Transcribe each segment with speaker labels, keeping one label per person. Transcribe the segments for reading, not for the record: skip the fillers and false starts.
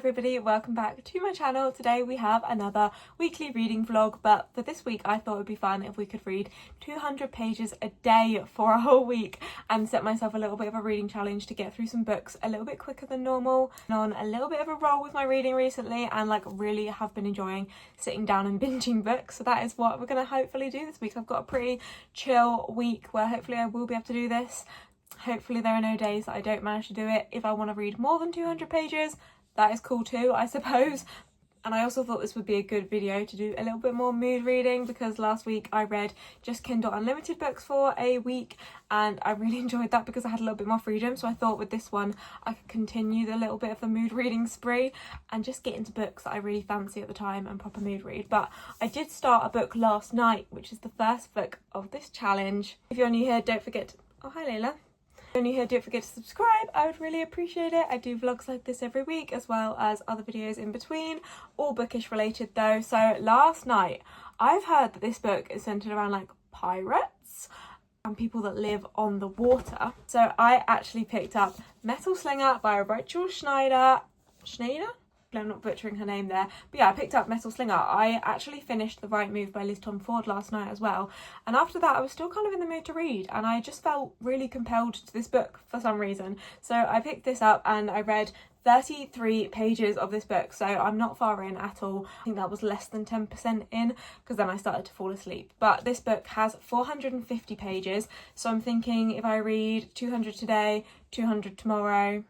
Speaker 1: everybody, welcome back to my channel. Today we have another weekly reading vlog, but for this week I thought it would be fun if we could read 200 pages a day for a whole week and set myself a little bit of a reading challenge to get through some books a little bit quicker than normal. I'm on a little bit of a roll with my reading recently and really have been enjoying sitting down and binging books, so that is what we're going to hopefully do this week. I've got a pretty chill week where hopefully I will be able to do this. Hopefully there are no days that I don't manage to do it. If I want to read more than 200 pages, that is cool too, I suppose. And I also thought this would be a good video to do a little bit more mood reading, because last week I read just Kindle Unlimited books for a week and I really enjoyed that because I had a little bit more freedom. So I thought with this one I could continue the little bit of the mood reading spree and just get into books that I really fancy at the time and proper mood read. But I did start a book last night, which is the first book of this challenge. If you're new here, don't forget oh, hi Layla. If you're new here, don't forget to subscribe. I would really appreciate it. I do vlogs like this every week as well as other videos in between, all bookish related though. So last night I've heard that this book is centered around pirates and people that live on the water. So I actually picked up Metal Slinger by Rachel Snyder. I'm not butchering her name there, but yeah, I picked up Metal Slinger. I actually finished The Right Move by Liz Tom Ford last night as well, and after that I was still kind of in the mood to read and I just felt really compelled to this book for some reason. So I picked this up and I read 33 pages of this book, so I'm not far in at all. I think that was less than 10% in because then I started to fall asleep. But this book has 450 pages, so I'm thinking if I read 200 today, 200 tomorrow,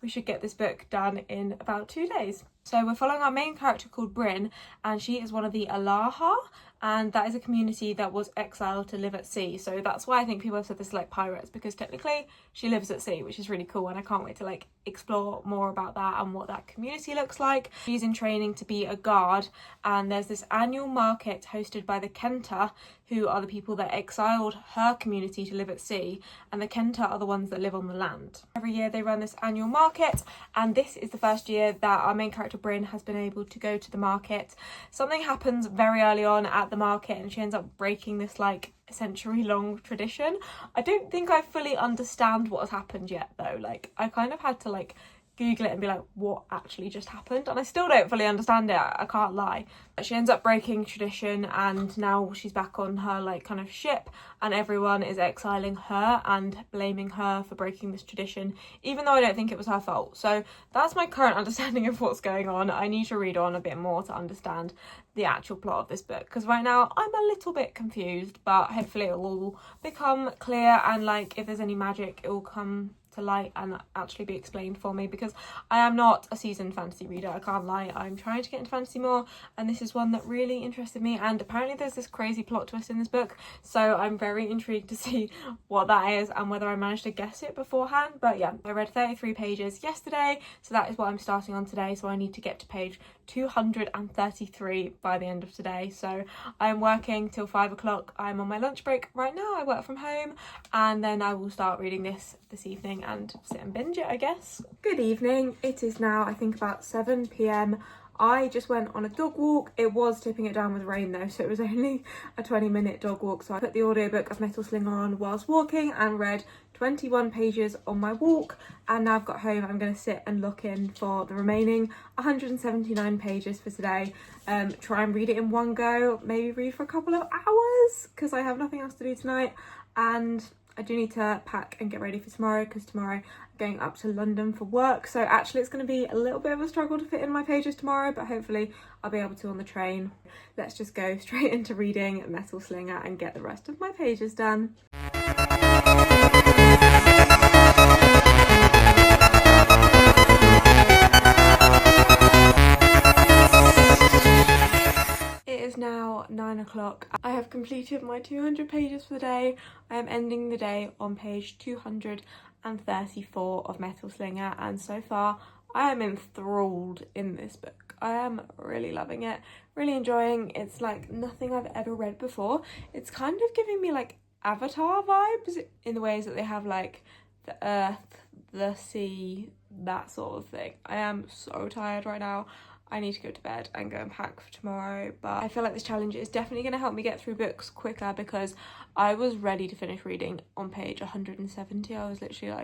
Speaker 1: we should get this book done in about 2 days. So we're following our main character called Bryn, and she is one of the Alaha, and that is a community that was exiled to live at sea. So that's why I think people have said this like pirates, because technically she lives at sea, which is really cool, and I can't wait to explore more about that and what that community looks like. She's in training to be a guard, and there's this annual market hosted by the Kenta, who are the people that exiled her community to live at sea, and the Kenta are the ones that live on the land. Every year they run this annual market, and this is the first year that our main character Bryn has been able to go to the market. Something happens very early on at the market and she ends up breaking this century-long tradition. I don't think I fully understand what has happened yet though. I kind of had to Google it and be like, what actually just happened? And I still don't fully understand it, I can't lie. But she ends up breaking tradition and now she's back on her kind of ship and everyone is exiling her and blaming her for breaking this tradition, even though I don't think it was her fault. So that's my current understanding of what's going on. I need to read on a bit more to understand the actual plot of this book, because right now I'm a little bit confused, but hopefully it will all become clear and if there's any magic it will come to light and actually be explained for me, because I am not a seasoned fantasy reader, I can't lie. I'm trying to get into fantasy more and this is one that really interested me, and apparently there's this crazy plot twist in this book, so I'm very intrigued to see what that is and whether I managed to guess it beforehand. But yeah, I read 33 pages yesterday, so that is what I'm starting on today, so I need to get to page 233 by the end of today. So I'm working till 5 o'clock. I'm on my lunch break right now, I work from home, and then I will start reading this evening and sit and binge it, I guess. Good evening, it is now I think about 7 p.m. I just went on a dog walk. It was tipping it down with rain though, so it was only a 20-minute dog walk, so I put the audiobook of Metal Slinger on whilst walking and read 21 pages on my walk, and now I've got home I'm going to sit and look in for the remaining 179 pages for today. Try and read it in one go, maybe read for a couple of hours because I have nothing else to do tonight, and I do need to pack and get ready for tomorrow because tomorrow I'm going up to London for work. So actually it's going to be a little bit of a struggle to fit in my pages tomorrow, but hopefully I'll be able to on the train. Let's just go straight into reading Metal Slinger and get the rest of my pages done. It is now 9 o'clock. I have completed my 200 pages for the day. I am ending the day on page 234 of Metal Slinger, and so far I am enthralled in this book. I am really loving it, really enjoying. It's nothing I've ever read before. It's kind of giving me Avatar vibes in the ways that they have the earth, the sea, that sort of thing. I am so tired right now. I need to go to bed and go and pack for tomorrow, but I feel like this challenge is definitely going to help me get through books quicker because I was ready to finish reading on page 170. I was literally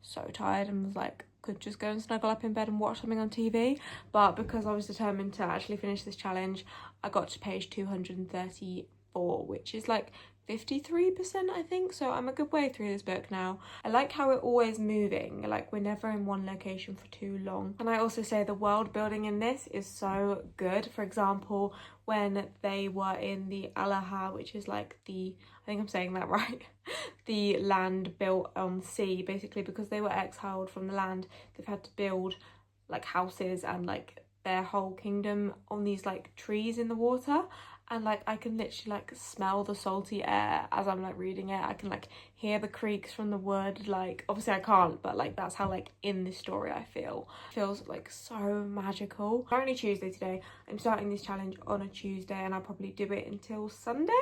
Speaker 1: so tired and was like, could just go and snuggle up in bed and watch something on TV. But because I was determined to actually finish this challenge, I got to page 234, which is like 53%, I think, so I'm a good way through this book now. I like how we're always moving, like we're never in one location for too long. And I also say the world building in this is so good. For example, when they were in the Alaha, which is like the, I think I'm saying that right, the land built on sea, basically because they were exiled from the land, they've had to build like houses and like their whole kingdom on these like trees in the water. And like I can literally like smell the salty air as I'm like reading it. I can like hear the creaks from the wood. Like obviously I can't, but like that's how like in this story I feel. It feels like so magical. Currently Tuesday today. I'm starting this challenge on a Tuesday and I'll probably do it until Sunday.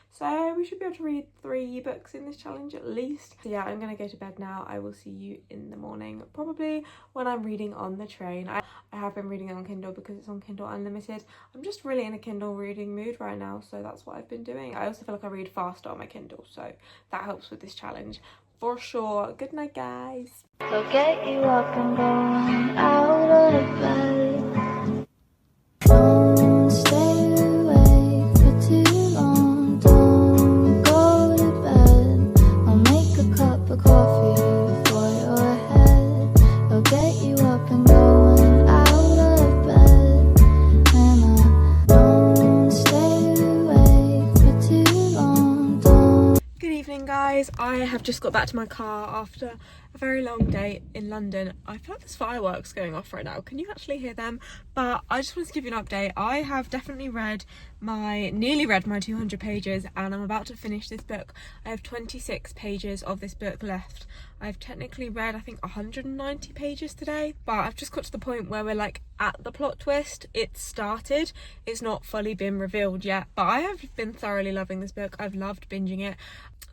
Speaker 1: So we should be able to read 3 books in this challenge at least. So yeah, I'm gonna go to bed now. I will see you in the morning, probably when I'm reading on the train. I have been reading it on Kindle because it's on Kindle Unlimited. I'm just really in a Kindle reading mood right now, so that's what I've been doing. I also feel like I read faster on my Kindle, so that helps with this challenge for sure. Good night, guys.
Speaker 2: So get you up and going out of bed. Don't stay awake for too long. Don't go to bed. I'll make a cup of coffee for your head. I'll get you up and going out of bed. And I don't stay awake for too long.
Speaker 1: Good evening, guys. I have just got back to my car after a very long day in London. I feel like there's fireworks going off right now. Can you actually hear them? But I just wanted to give you an update. I have definitely nearly read my 200 pages and I'm about to finish this book. I have 26 pages of this book left. I've technically read I think 190 pages today, but I've just got to the point where we're like at the plot twist. It's started, it's not fully been revealed yet, but I have been thoroughly loving this book. I've loved binging it.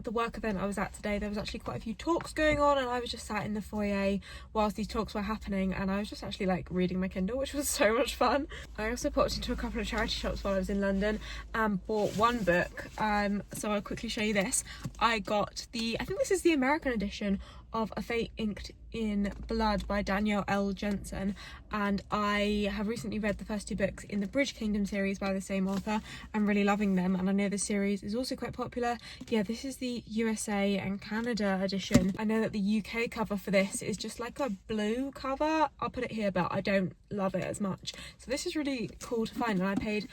Speaker 1: The work event I was at today, there was actually quite a few talks going on and I was just sat in the foyer whilst these talks were happening and I was just actually like reading my Kindle, which was so much fun. I also popped into a couple of charity shops while I was in London and bought one book, so I'll quickly show you this. I got I think this is the American edition of A Fate Inked in Blood by Danielle L. Jensen, and I have recently read the first 2 books in the Bridge Kingdom series by the same author. I'm really loving them and I know the series is also quite popular. Yeah, this is the USA and Canada edition. I know that the UK cover for this is just like a blue cover. I'll put it here, but I don't love it as much. So this is really cool to find and I paid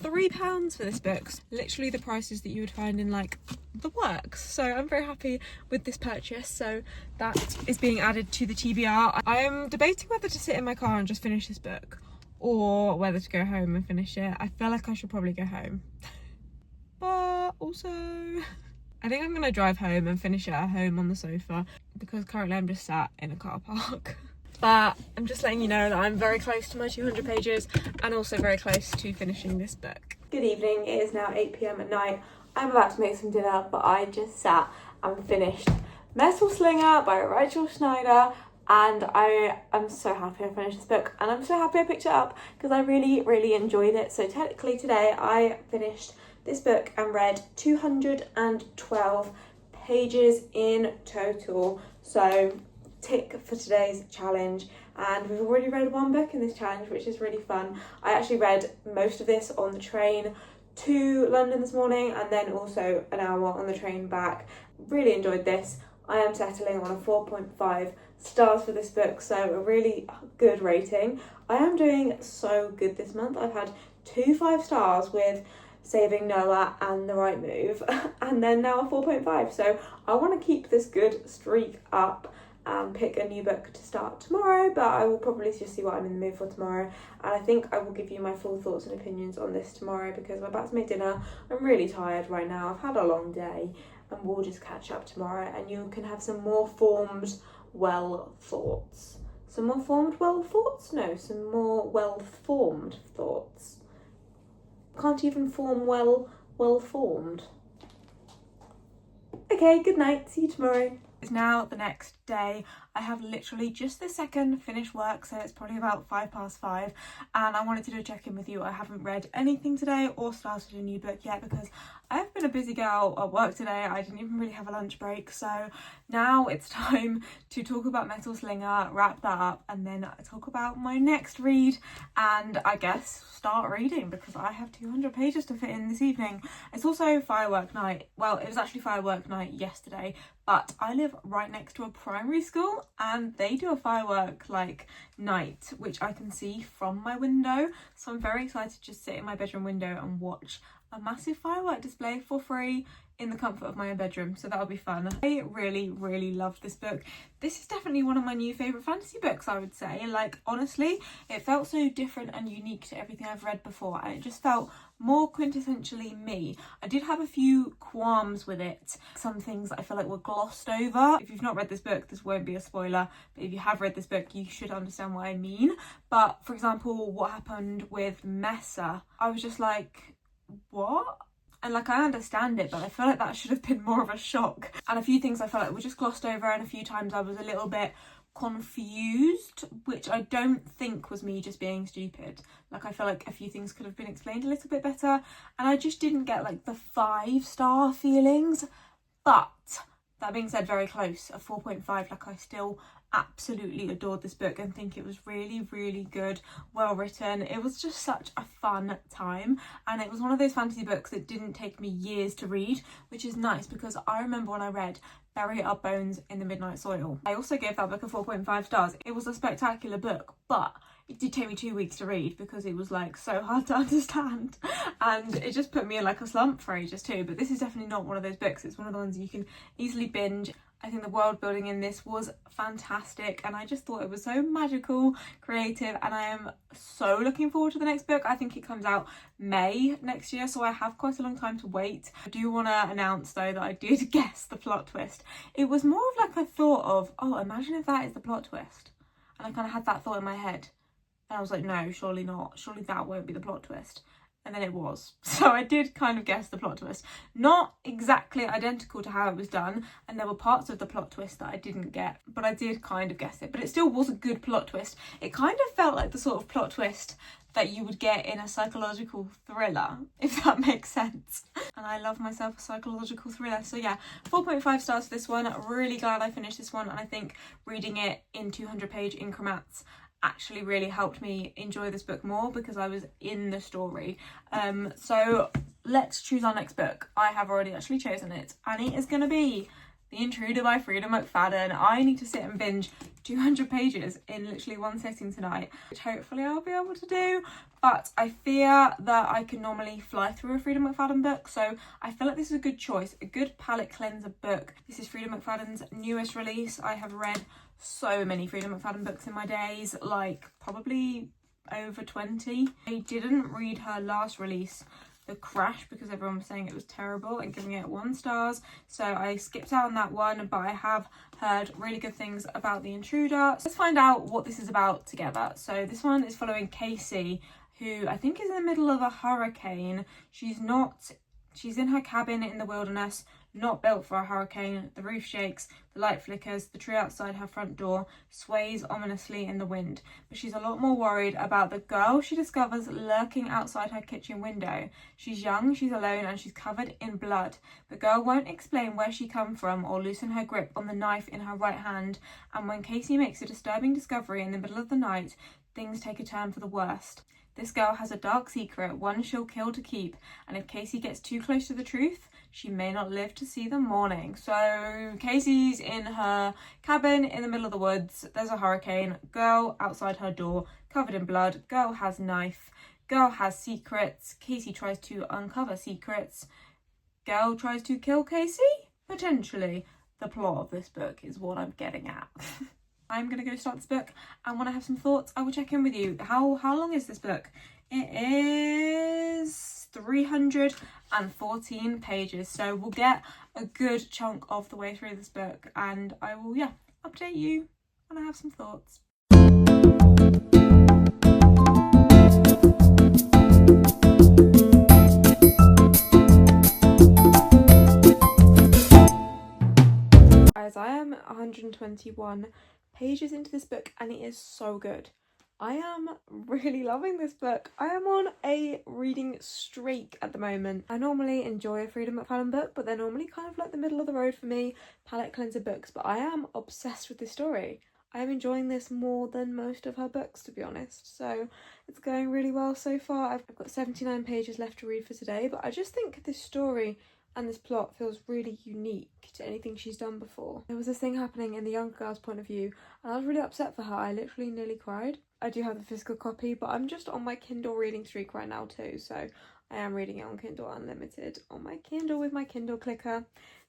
Speaker 1: £3 for this book. Literally the prices that you would find in like the works. So I'm very happy with this purchase. So that is being added to the TBR. I am debating whether to sit in my car and just finish this book or whether to go home and finish it. I feel like I should probably go home. But also I think I'm gonna drive home and finish it at home on the sofa because currently I'm just sat in a car park. But I'm just letting you know that I'm very close to my 200 pages and also very close to finishing this book. Good evening, it is now 8 PM at night. I'm about to make some dinner, but I just sat and finished Slinger by Rachel Snyder and I am so happy I finished this book and I'm so happy I picked it up because I really enjoyed it. So technically today I finished this book and read 212 pages in total. So tick for today's challenge, and we've already read 1 book in this challenge, which is really fun. I actually read most of this on the train to London this morning and then also an hour on the train back. Really enjoyed this. I am settling on a 4.5 stars for this book, so a really good rating. I am doing so good this month. I've had 2 5 stars with Saving Noah and The Right Move and then now a 4.5, so I want to keep this good streak up and pick a new book to start tomorrow, but I will probably just see what I'm in the mood for tomorrow, and I think I will give you my full thoughts and opinions on this tomorrow because I'm about to make dinner. I'm really tired right now, I've had a long day, and we'll just catch up tomorrow and you can have some more formed well thoughts. Some more formed well thoughts? No, some more well formed thoughts. Can't even form well formed. Okay, good night, see you tomorrow. It's now the next day. I have literally just this second finished work, so it's probably about 5:05, and I wanted to do a check-in with you. I haven't read anything today or started a new book yet because I've been a busy girl at work today. I didn't even really have a lunch break, so now it's time to talk about Metal Slinger, wrap that up, and then talk about my next read, and I guess start reading because I have 200 pages to fit in this evening. It's also firework night. Well, it was actually firework night yesterday, but I live right next to a primary school and they do a firework night, which I can see from my window, so I'm very excited to just sit in my bedroom window and watch a massive firework display for free in the comfort of my own bedroom, so that'll be fun. I really loved this book. This is definitely one of my new favourite fantasy books, I would say. Honestly, it felt so different and unique to everything I've read before, and it just felt more quintessentially me. I did have a few qualms with it. Some things I feel like were glossed over. If you've not read this book, this won't be a spoiler, but if you have read this book, you should understand what I mean. But for example, what happened with Mesa, I was just like, what? And I understand it, but I feel like that should have been more of a shock. And a few things I felt like were just glossed over, and a few times I was a little bit confused, which I don't think was me just being stupid. I feel like a few things could have been explained a little bit better, and I just didn't get the 5-star feelings. But that being said, very close, a 4.5. I still absolutely adored this book and think it was really good, well written. It was just such a fun time, and it was one of those fantasy books that didn't take me years to read, which is nice because I remember when I read Bury Our Bones in the Midnight Soil. I also gave that book a 4.5 stars. It was a spectacular book, but it did take me 2 weeks to read because it was so hard to understand, and it just put me in a slump for ages too. But this is definitely not one of those books. It's one of the ones you can easily binge. I think the world building in this was fantastic, and I just thought it was so magical, creative, and I am so looking forward to the next book. I think it comes out May next year, so I have quite a long time to wait. I do want to announce though that I did guess the plot twist. It was more of a thought of, oh, imagine if that is the plot twist, and I kind of had that thought in my head, and I was like, no, surely not, surely that won't be the plot twist. And then it was. So I did kind of guess the plot twist. Not exactly identical to how it was done, and there were parts of the plot twist that I didn't get, but I did kind of guess it. But it still was a good plot twist. It kind of felt like the sort of plot twist that you would get in a psychological thriller, if that makes sense. And I love myself a psychological thriller. So yeah, 4.5 stars for this one. Really glad I finished this one, and I think reading it in 200-page increments actually really helped me enjoy this book more because I was in the story. So let's choose our next book. I have already actually chosen it, and it is going to be The Intruder by Freida McFadden. I need to sit and binge 200 pages in literally one sitting tonight, which hopefully I'll be able to do, but I fear that I can normally fly through a Freida McFadden book, so I feel like this is a good choice, a good palate cleanser book. This is Freida McFadden's newest release. I have read so many Freida McFadden books in my days, probably over 20. I didn't read her last release, The Crash, because everyone was saying it was terrible and giving it 1 star, so I skipped out on that one, but I have heard really good things about The Intruder. Let's find out what this is about together. So this one is following Casey, who I think is in the middle of a hurricane. She's in her cabin in the wilderness, not built for a hurricane. The roof shakes, the light flickers, the tree outside her front door sways ominously in the wind. But she's a lot more worried about the girl she discovers lurking outside her kitchen window. She's young, she's alone, and she's covered in blood. The girl won't explain where she come from or loosen her grip on the knife in her right hand. And when Casey makes a disturbing discovery in the middle of the night, things take a turn for the worst. This girl has a dark secret, one she'll kill to keep, and if Casey gets too close to the truth, she may not live to see the morning. So Casey's in her cabin in the middle of the woods, there's a hurricane, girl outside her door, covered in blood, girl has knife, girl has secrets, Casey tries to uncover secrets, girl tries to kill Casey? Potentially. The plot of this book is what I'm getting at. I'm going to go start this book, and when I have some thoughts, I will check in with you. How long is this book? It is 314 pages, so we'll get a good chunk of the way through this book, and I will, update you when I have some thoughts. As I am 121 pages into this book, and it is so good. I am really loving this book. I am on a reading streak at the moment. I normally enjoy a Freida McFadden book, but they're normally kind of like the middle of the road for me, palette cleanser books, but I am obsessed with this story. I am enjoying this more than most of her books, to be honest, so it's going really well so far. I've got 79 pages left to read for today, but I just think this story and this plot feels really unique to anything she's done before. There was this thing happening in the young girl's point of view, and I was really upset for her. I literally nearly cried. I do have the physical copy, but I'm just on my Kindle reading streak right now too, so I am reading it on Kindle Unlimited on my Kindle with my Kindle clicker.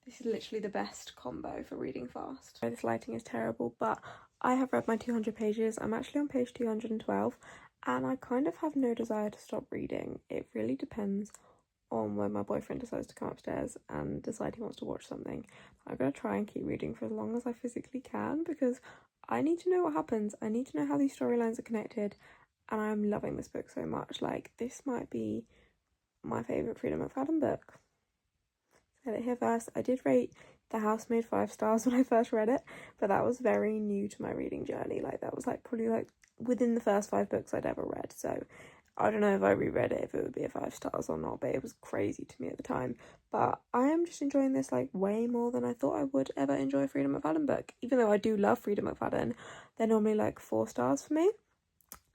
Speaker 1: This is literally the best combo for reading fast. This lighting is terrible, but I have read my 200 pages. I'm actually on page 212, and I kind of have no desire to stop reading. It really depends on when my boyfriend decides to come upstairs and decide he wants to watch something. I'm going to try and keep reading for as long as I physically can, because I need to know what happens. I need to know how these storylines are connected, and I'm loving this book so much. Like, this might be my favourite Freida McFadden book. Said it here first. I did rate The Housemaid 5 stars when I first read it, but that was very new to my reading journey. Like, that was like probably like within the first 5 books I'd ever read, so I don't know if I reread it if it would be a 5 stars or not, but it was crazy to me at the time. But I am just enjoying this like way more than I thought I would ever enjoy a Freida McFadden book. Even though I do love Freida McFadden, they're normally like 4 stars for me.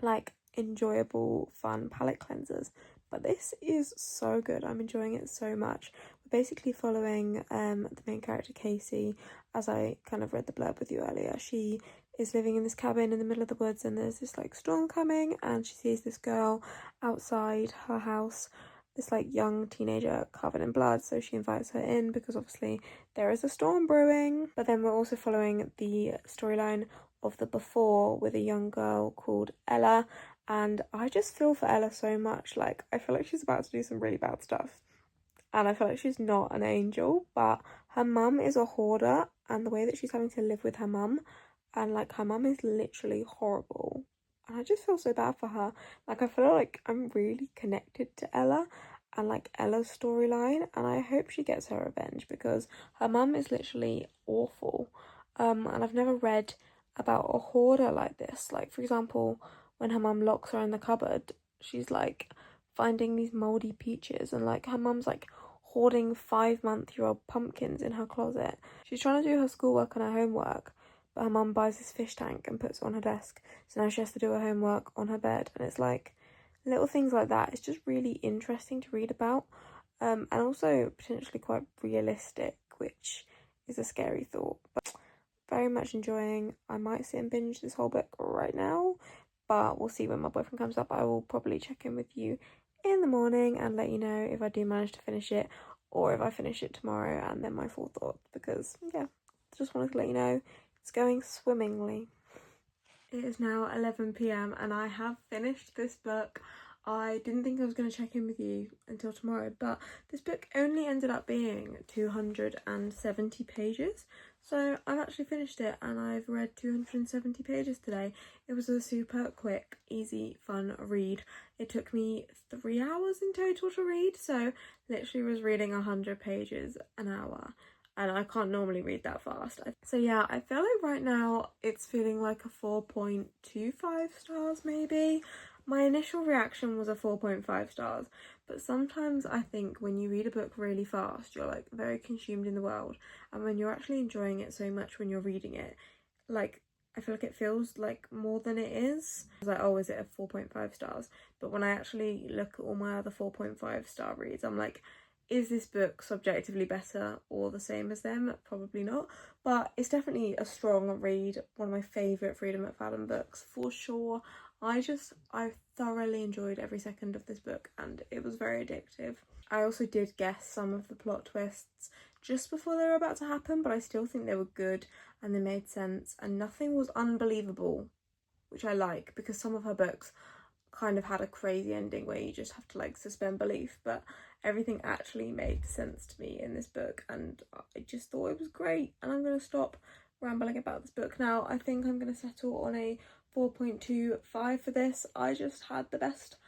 Speaker 1: Like, enjoyable, fun palette cleansers. But this is so good. I'm enjoying it so much. We're basically following the main character, Casey, as I kind of read the blurb with you earlier. She is living in this cabin in the middle of the woods, and there's this like storm coming, and she sees this girl outside her house, this like young teenager covered in blood, so she invites her in because obviously there is a storm brewing. But then we're also following the storyline of the before with a young girl called Ella, and I just feel for Ella so much. Like, I feel like she's about to do some really bad stuff, and I feel like she's not an angel, but her mum is a hoarder, and the way that she's having to live with her mum, and like her mum is literally horrible, and I just feel so bad for her. Like, I feel like I'm really connected to Ella and like Ella's storyline, and I hope she gets her revenge because her mum is literally awful. And I've never read about a hoarder like this. Like, for example, when her mum locks her in the cupboard, she's like finding these moldy peaches, and like her mum's like hoarding 5-month-old pumpkins in her closet. She's trying to do her schoolwork and her homework, but her mum buys this fish tank and puts it on her desk, so now she has to do her homework on her bed. And it's like little things like that. It's just really interesting to read about, and also potentially quite realistic, which is a scary thought, but very much enjoying. I might sit and binge this whole book right now, but we'll see when my boyfriend comes up. I will probably check in with you in the morning and let you know if I do manage to finish it, or if I finish it tomorrow and then my full thoughts, because yeah, just wanted to let you know it's going swimmingly. It is now 11 p.m. and I have finished this book. I didn't think I was going to check in with you until tomorrow, but this book only ended up being 270 pages. So I've actually finished it, and I've read 270 pages today. It was a super quick, easy, fun read. It took me 3 hours in total to read, so literally was reading 100 pages an hour. And I can't normally read that fast. So yeah, I feel like right now it's feeling like a 4.25 stars maybe. My initial reaction was a 4.5 stars, but sometimes I think when you read a book really fast, you're like very consumed in the world, and when you're actually enjoying it so much when you're reading it, like, I feel like it feels like more than it is. I was like, oh, is it a 4.5 stars? But when I actually look at all my other 4.5 star reads, I'm like, is this book subjectively better or the same as them? Probably not, but it's definitely a strong read. One of my favourite Freida McFadden books for sure. I thoroughly enjoyed every second of this book, and it was very addictive. I also did guess some of the plot twists just before they were about to happen, but I still think they were good and they made sense, and nothing was unbelievable, which I like, because some of her books kind of had a crazy ending where you just have to like suspend belief, but everything actually made sense to me in this book, and I just thought it was great. And I'm going to stop rambling about this book now. I think I'm going to settle on a 4.25 for this. I just had the best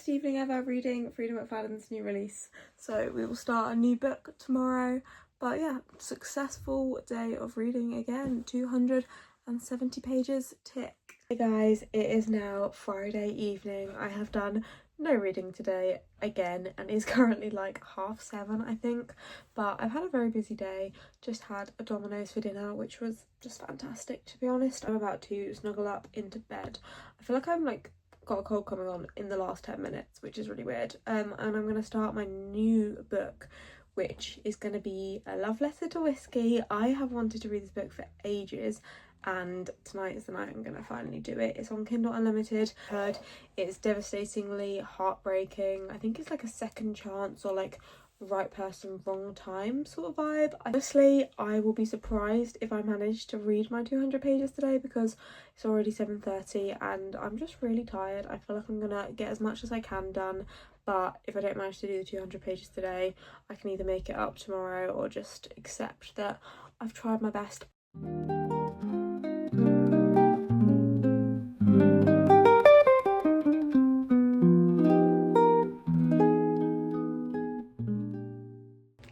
Speaker 1: evening ever reading Freida McFadden's new release, so we will start a new book tomorrow. But yeah, successful day of reading again. 270 pages, tick. Hey guys, it is now Friday evening. I have done no reading today again, and it's currently like 7:30 I think, but I've had a very busy day. Just had a Domino's for dinner, which was just fantastic, to be honest. I'm about to snuggle up into bed. I feel like I'm like got a cold coming on in the last 10 minutes, which is really weird. And I'm going to start my new book, which is going to be a love letter to whiskey. I have wanted to read this book for ages, and tonight is the night I'm going to finally do it. It's on Kindle Unlimited. I heard it's devastatingly heartbreaking. I think it's like a second chance, or like right person, wrong time sort of vibe. Honestly, I will be surprised if I manage to read my 200 pages today, because it's already 7:30 and I'm just really tired. I feel like I'm gonna get as much as I can done, but if I don't manage to do the 200 pages today, I can either make it up tomorrow or just accept that I've tried my best.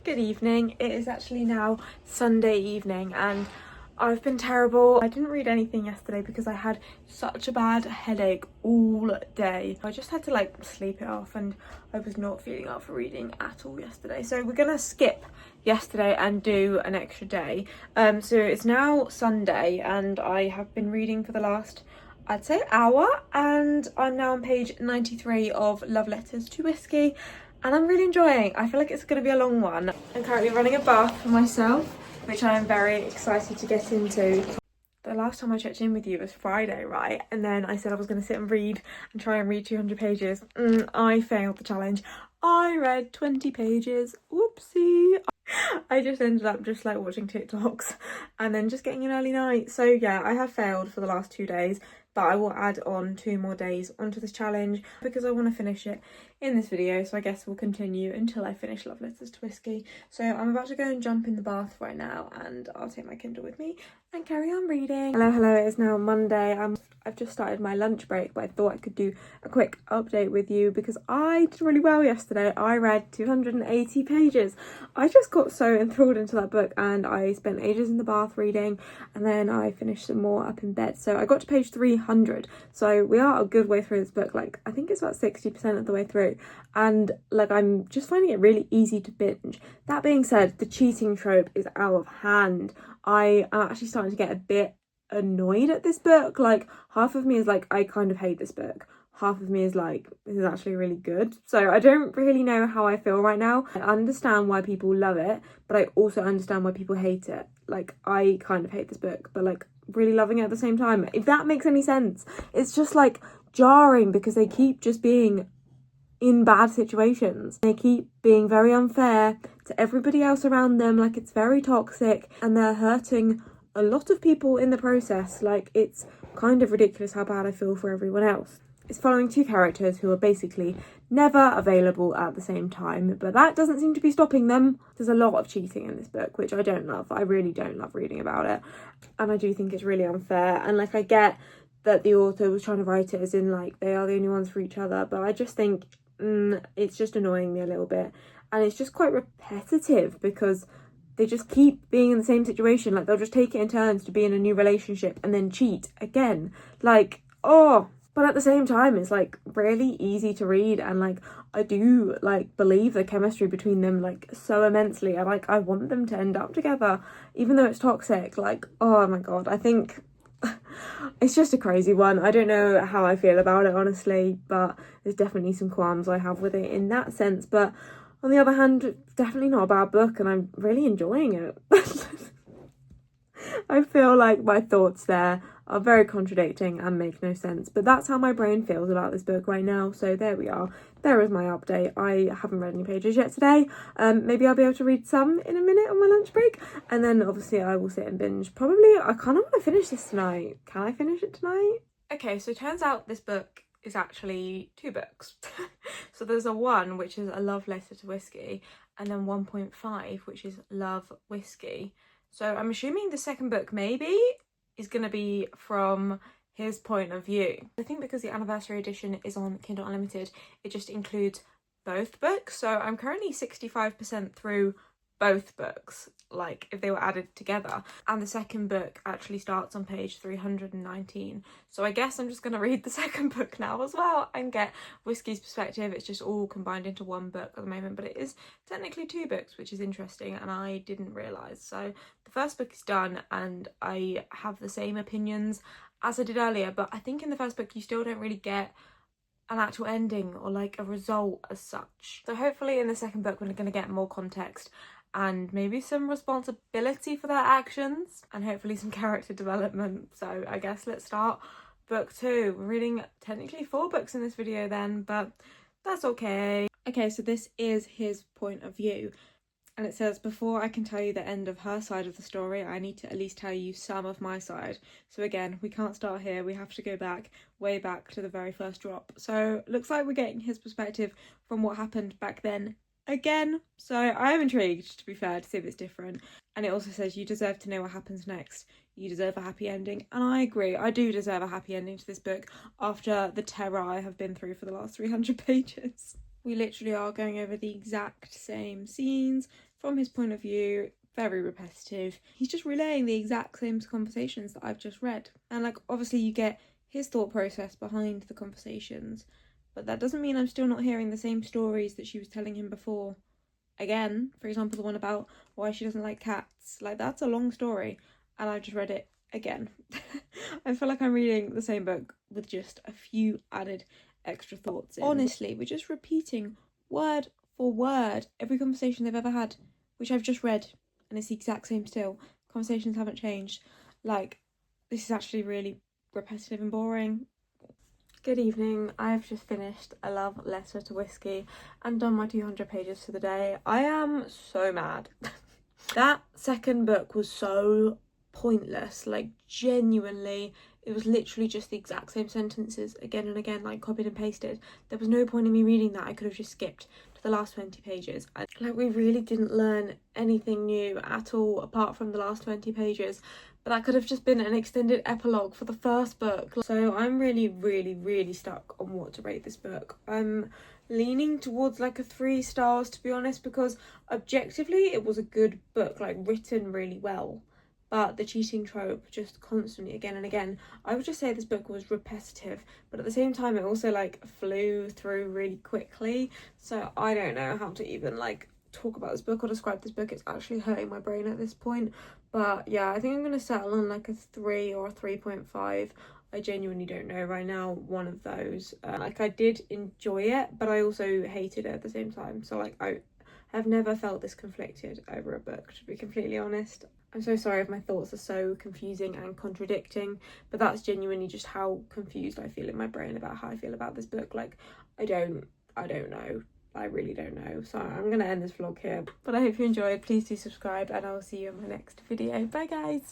Speaker 1: Good evening. It is actually now Sunday evening and I've been terrible. I didn't read anything yesterday because I had such a bad headache all day. I just had to like sleep it off, and I was not feeling up for reading at all yesterday. So we're gonna skip yesterday and do an extra day. So it's now Sunday and I have been reading for the last, I'd say, hour, and I'm now on page 93 of Love Letters to Whiskey. And I'm really enjoying. I feel like it's going to be a long one. I'm currently running a bath for myself, which I am very excited to get into. The last time I checked in with you was Friday, right? And then I said I was going to sit and read and try and read 200 pages. I failed the challenge. I read 20 pages. Whoopsie. I just ended up just like watching TikToks and then just getting an early night. So yeah, I have failed for the last 2 days, but I will add on 2 more days onto this challenge because I want to finish it in this video. So I guess we'll continue until I finish Love Letters to Whiskey. So I'm about to go and jump in the bath right now, and I'll take my Kindle with me and carry on reading. Hello, it is now Monday. I've just started my lunch break, but I thought I could do a quick update with you because I did really well yesterday. I read 280 pages. I just got so enthralled into that book, and I spent ages in the bath reading, and then I finished some more up in bed. So I got to page 300. So we are a good way through this book. Like, I think it's about 60% of the way through, and like I'm just finding it really easy to binge. That being said, the cheating trope is out of hand. I am actually starting to get a bit annoyed at this book. Like, half of me is like, I kind of hate this book. Half of me is like, this is actually really good. So I don't really know how I feel right now. I understand why people love it, but I also understand why people hate it. Like, I kind of hate this book, but like really loving it at the same time, if that makes any sense. It's just like jarring because they keep just being in bad situations. They keep being very unfair to everybody else around them. Like, it's very toxic, and they're hurting a lot of people in the process. Like, it's kind of ridiculous how bad I feel for everyone else. It's following 2 characters who are basically never available at the same time, but that doesn't seem to be stopping them. There's a lot of cheating in this book, which I don't love. I really don't love reading about it, and I do think it's really unfair. And like, I get that the author was trying to write it as in like they are the only ones for each other, but I just think it's just annoying me a little bit, and it's just quite repetitive because they just keep being in the same situation. Like, they'll just take it in turns to be in a new relationship and then cheat again. Like, oh. But at the same time, it's like really easy to read, and like I do like believe the chemistry between them like so immensely, and like I want them to end up together even though it's toxic. Like, oh my god, I think it's just a crazy one. I don't know how I feel about it, honestly, but there's definitely some qualms I have with it in that sense. But on the other hand, it's definitely not a bad book, and I'm really enjoying it. I feel like my thoughts there are very contradicting and make no sense, but that's how my brain feels about this book right now. So there we are. There is my update. I haven't read any pages yet today. Maybe I'll be able to read some in a minute on my lunch break, and then obviously I will sit and binge. Probably, I kind of want to finish this tonight. Can I finish it tonight? Okay, so it turns out this book is actually 2 books. So there's a 1, which is A Love Letter to Whiskey, and then 1.5, which is Love Whiskey. So I'm assuming the second book maybe is going to be from his point of view. I think because the anniversary edition is on Kindle Unlimited, it just includes both books. So I'm currently 65% through both books, like if they were added together. And the second book actually starts on page 319. So I guess I'm just going to read the second book now as well and get Whiskey's perspective. It's just all combined into one book at the moment, but it is technically 2 books, which is interesting and I didn't realise. So the first book is done and I have the same opinions as I did earlier, but I think in the first book you still don't really get an actual ending or like a result as such. So hopefully in the second book we're going to get more context and maybe some responsibility for their actions and hopefully some character development. So I guess let's start book 2. We're reading technically 4 books in this video then, but that's okay. Okay, so this is his point of view. And it says, before I can tell you the end of her side of the story, I need to at least tell you some of my side. So again, we can't start here. We have to go back, way back to the very first drop. So looks like we're getting his perspective from what happened back then again. So I am intrigued, to be fair, to see if it's different. And it also says, you deserve to know what happens next. You deserve a happy ending. And I agree. I do deserve a happy ending to this book after the terror I have been through for the last 300 pages. We literally are going over the exact same scenes from his point of view, very repetitive. He's just relaying the exact same conversations that I've just read. And like, obviously you get his thought process behind the conversations, but that doesn't mean I'm still not hearing the same stories that she was telling him before. Again, for example, the one about why she doesn't like cats. Like, that's a long story and I just read it again. I feel like I'm reading the same book with just a few added extra thoughts in. Honestly, we're just repeating word for word every conversation they've ever had, which I've just read, and it's the exact same still. Conversations haven't changed. Like, this is actually really repetitive and boring. Good evening. I've just finished a love letter to Whiskey and done my 200 pages for the day. I am so mad. That second book was so pointless, like genuinely. It was literally just the exact same sentences again and again, like copied and pasted. There was no point in me reading that. I could have just skipped to the last 20 pages. Like, we really didn't learn anything new at all apart from the last 20 pages. But that could have just been an extended epilogue for the first book. So I'm really stuck on what to rate this book. I'm leaning towards like a 3 stars, to be honest, because objectively it was a good book, like written really well. But the cheating trope just constantly again and again. I would just say this book was repetitive, but at the same time it also like flew through really quickly. So I don't know how to even like talk about this book or describe this book. It's actually hurting my brain at this point. But yeah, I think I'm going to settle on like a 3 or a 3.5. I genuinely don't know right now, one of those. Like, I did enjoy it, but I also hated it at the same time. So like, I have never felt this conflicted over a book, to be completely honest. I'm so sorry if my thoughts are so confusing and contradicting, but that's genuinely just how confused I feel in my brain about how I feel about this book. Like, I don't know. I really don't know. So I'm going to end this vlog here. But I hope you enjoyed. Please do subscribe and I will see you in my next video. Bye guys!